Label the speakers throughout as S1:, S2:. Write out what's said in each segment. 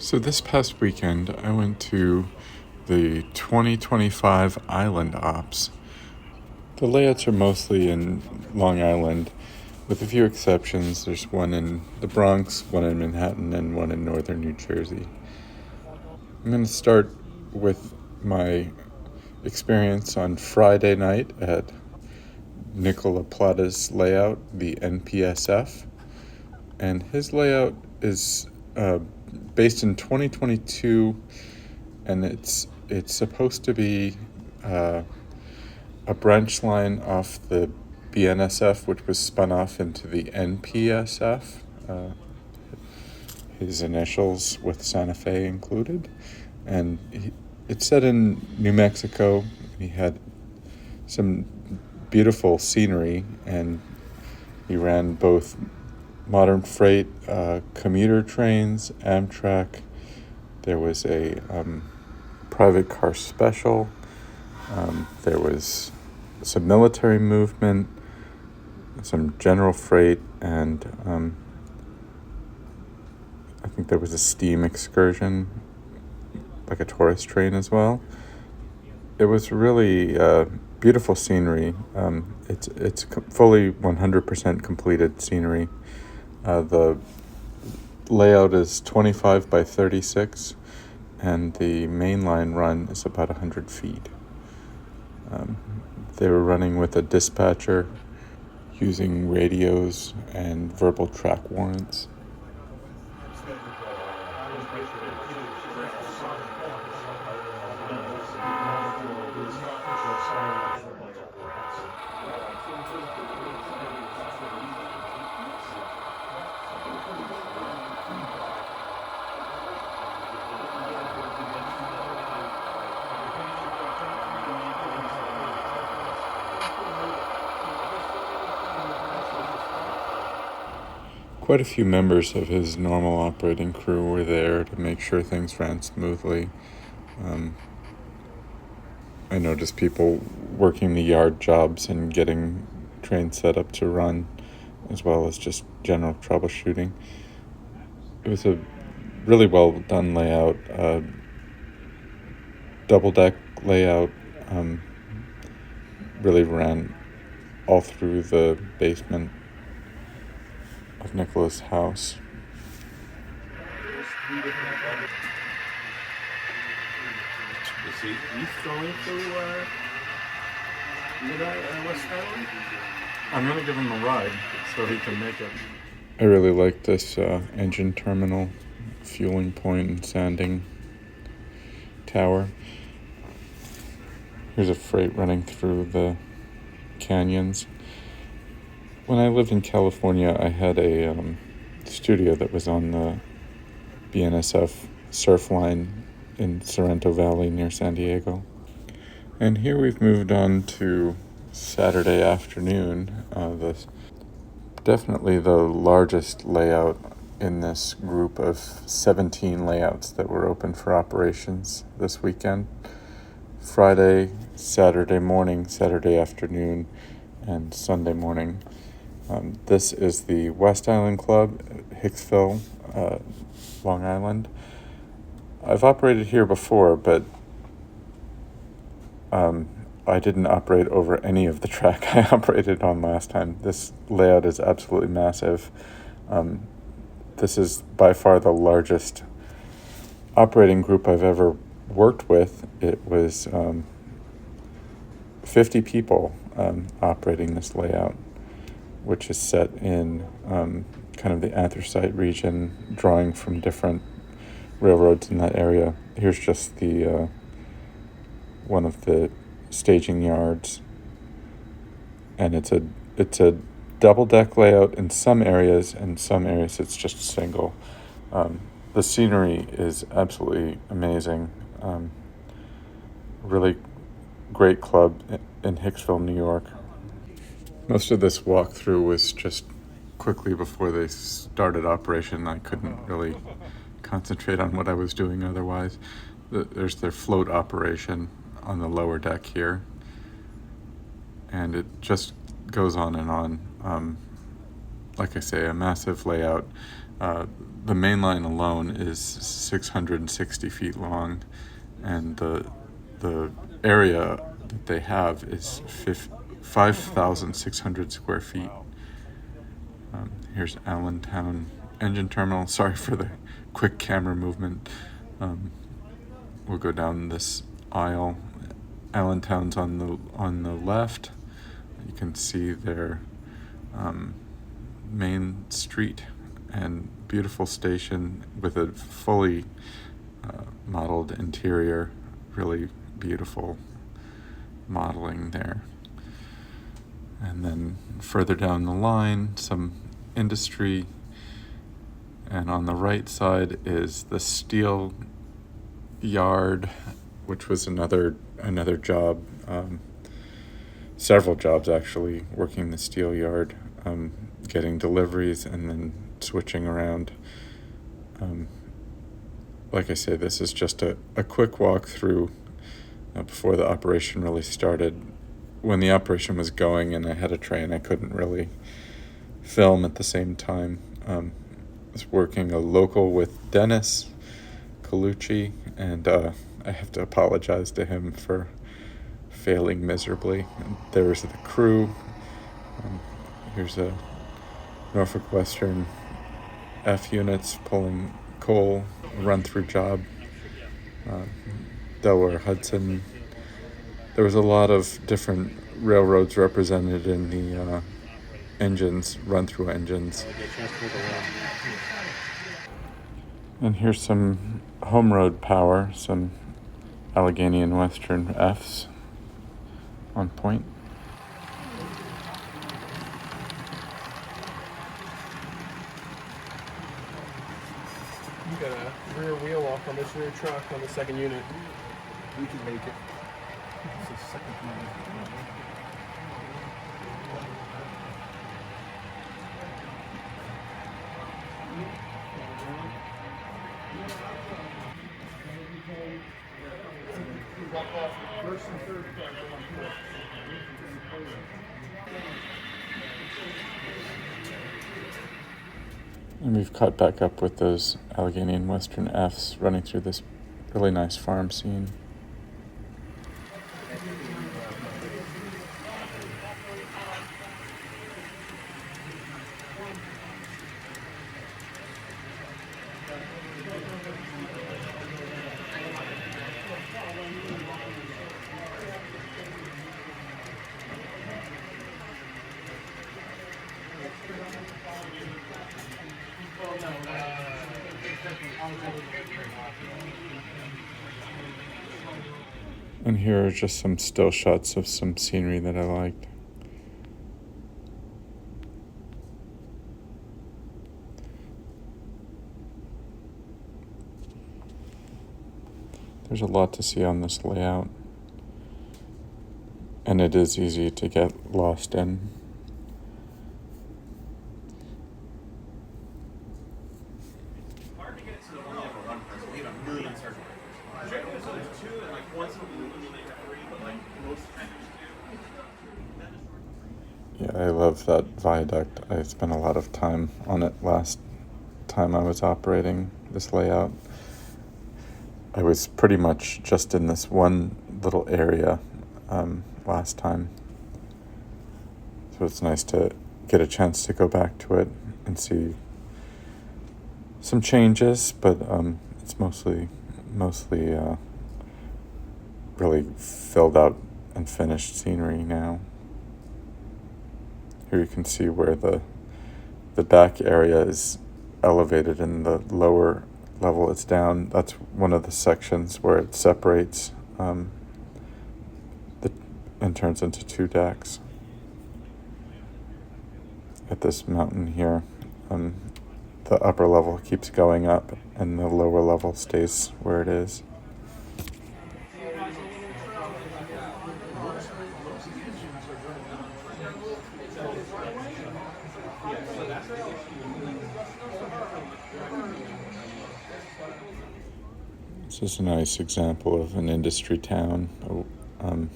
S1: So this past weekend, I went to the 2025 Island Ops. The layouts are mostly in Long Island, with a few exceptions. There's one in the Bronx, one in Manhattan, and one in northern New Jersey. I'm going to start with my experience on Friday night at Nicola Plata's layout, the NPSF. And his layout is based in 2022, and it's supposed to be a branch line off the BNSF, which was spun off into the NPSF, his initials with Santa Fe included. And it's set in New Mexico. He had some beautiful scenery, and he ran both modern freight, commuter trains, Amtrak. There was a private car special. There was some military movement, some general freight, and I think there was a steam excursion, like a tourist train as well. It was really beautiful scenery. It's fully 100% completed scenery. The layout is 25 by 36, and the main line run is about 100 feet. They were running with a dispatcher, using radios and verbal track warrants. Quite a few members of his normal operating crew were there to make sure things ran smoothly. I noticed people working the yard jobs and getting trains set up to run, as well as just general troubleshooting. It was a really well done layout, double deck layout, really ran all through the basement of Nicola's house.
S2: Is he going to West Island?
S1: I'm going to give him a ride so he can make it. I really like this engine terminal, fueling point, and sanding tower. Here's a freight running through the canyons. When I lived in California, I had a studio that was on the BNSF surf line in Sorrento Valley near San Diego. And here we've moved on to Saturday afternoon. Definitely the largest layout in this group of 17 layouts that were open for operations this weekend. Friday, Saturday morning, Saturday afternoon, and Sunday morning. This is the West Island Club, Hicksville, Long Island. I've operated here before, but I didn't operate over any of the track I operated on last time. This layout is absolutely massive. This is by far the largest operating group I've ever worked with. It was 50 people operating this layout, which is set in kind of the Anthracite region, drawing from different railroads in that area. Here's just the one of the staging yards, and it's a double deck layout in some areas, and some areas it's just single. The scenery is absolutely amazing. Really great club in Hicksville, New York. Most of this walkthrough was just quickly before they started operation. I couldn't really concentrate on what I was doing otherwise. There's their float operation on the lower deck here, and it just goes on and on. Like I say, a massive layout. The main line alone is 660 feet long, and the area that they have is 5,600 square feet. Here's Allentown Engine Terminal. Sorry for the quick camera movement. We'll go down this aisle. Allentown's on the left. You can see their main street and beautiful station with a fully modeled interior. Really beautiful modeling there. And then further down the line, some industry. And on the right side is the steel yard, which was another job, several jobs actually, working the steel yard, getting deliveries and then switching around. Like I say, this is just a quick walk through before the operation really started. When the operation was going and I had a train, I couldn't really film at the same time. I was working a local with Dennis Colucci, and I have to apologize to him for failing miserably. And there was the crew. Here's a Norfolk Western F units pulling coal, run-through job. Delaware Hudson. There was a lot of different railroads represented in the engines, run-through engines. And here's some home road power, some Allegheny and Western Fs on point.
S2: You got a rear wheel off on this rear truck on the second unit. We can make it. It's the second unit. First and third car.
S1: And we've caught back up with those Allegheny and Western Fs running through this really nice farm scene. And here are just some still shots of some scenery that I liked. There's a lot to see on this layout, and it is easy to get lost in.
S2: Hard to get to the one for one person. We have a million circles. Generally, so there's two, and like once in a blue moon they have three, but like most times there's two.
S1: Yeah, I love that viaduct. I spent a lot of time on it last time I was operating this layout. I was pretty much just in this one little area last time. So it's nice to get a chance to go back to it and see some changes, but it's mostly really filled out and finished scenery now. Here you can see where the back area is elevated and the lower level it's down. That's one of the sections where it separates and turns into two decks. At this mountain here, the upper level keeps going up and the lower level stays where it is. This is a nice example of an industry town, kind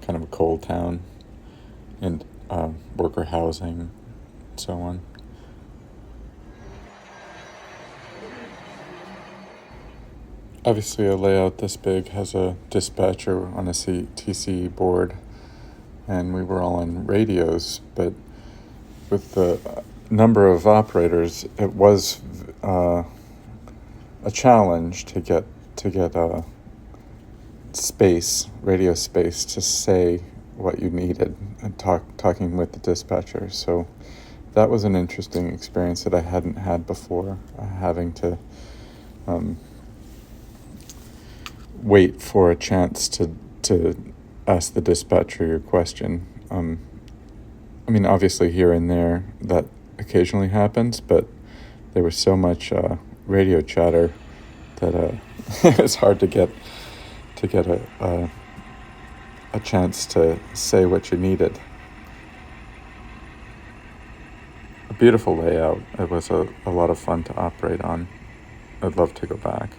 S1: of a coal town, and worker housing, and so on. Obviously, a layout this big has a dispatcher on a TCE board, and we were all on radios, but with the number of operators, it was a challenge to get radio space to say what you needed and talking with the dispatcher. So that was an interesting experience that I hadn't had before, having to wait for a chance to ask the dispatcher your question. I mean, obviously here and there that occasionally happens, but there was so much radio chatter that it was hard to get a chance to say what you needed. A beautiful layout. It was a lot of fun to operate on. I'd love to go back.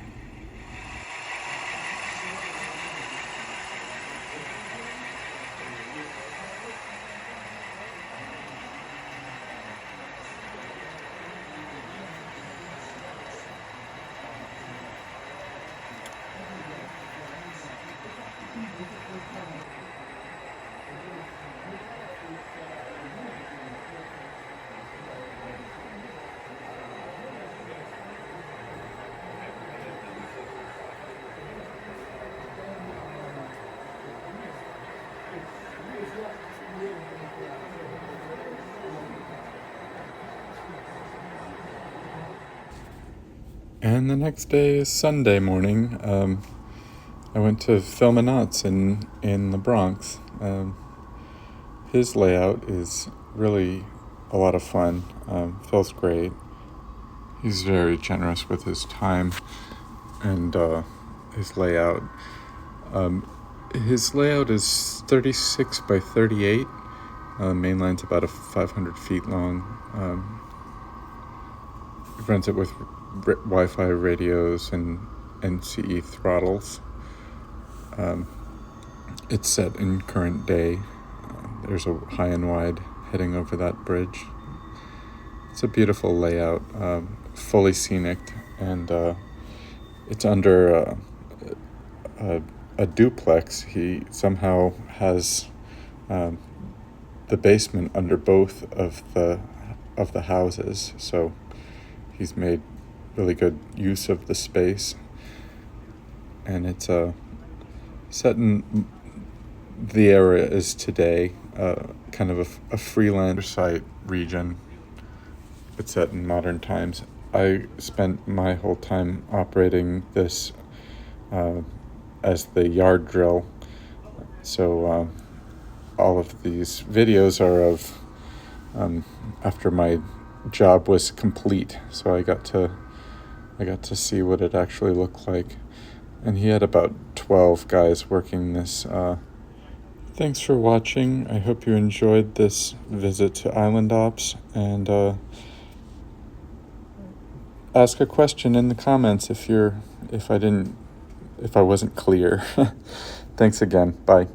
S1: And the next day is Sunday morning. I went to Film and Knots in the Bronx. His layout is really a lot of fun. Phil's great. He's very generous with his time and his layout. His layout is 36 by 38. Main line's about 500 feet long. He runs it with Wi-Fi radios and NCE throttles. It's set in current day. There's a high and wide heading over that bridge. It's a beautiful layout, fully scenic, and it's under a duplex. He somehow has the basement under both of the houses, so he's made really good use of the space. And it's set in the area is today kind of a freelancer site region. It's set in modern times. I spent my whole time operating this as the yard drill. So all of these videos are of after my job was complete. So I got to see what it actually looked like. And he had about 12 guys working this. Thanks for watching. I hope you enjoyed this visit to Island Ops, and ask a question in the comments if I wasn't clear. Thanks again. Bye.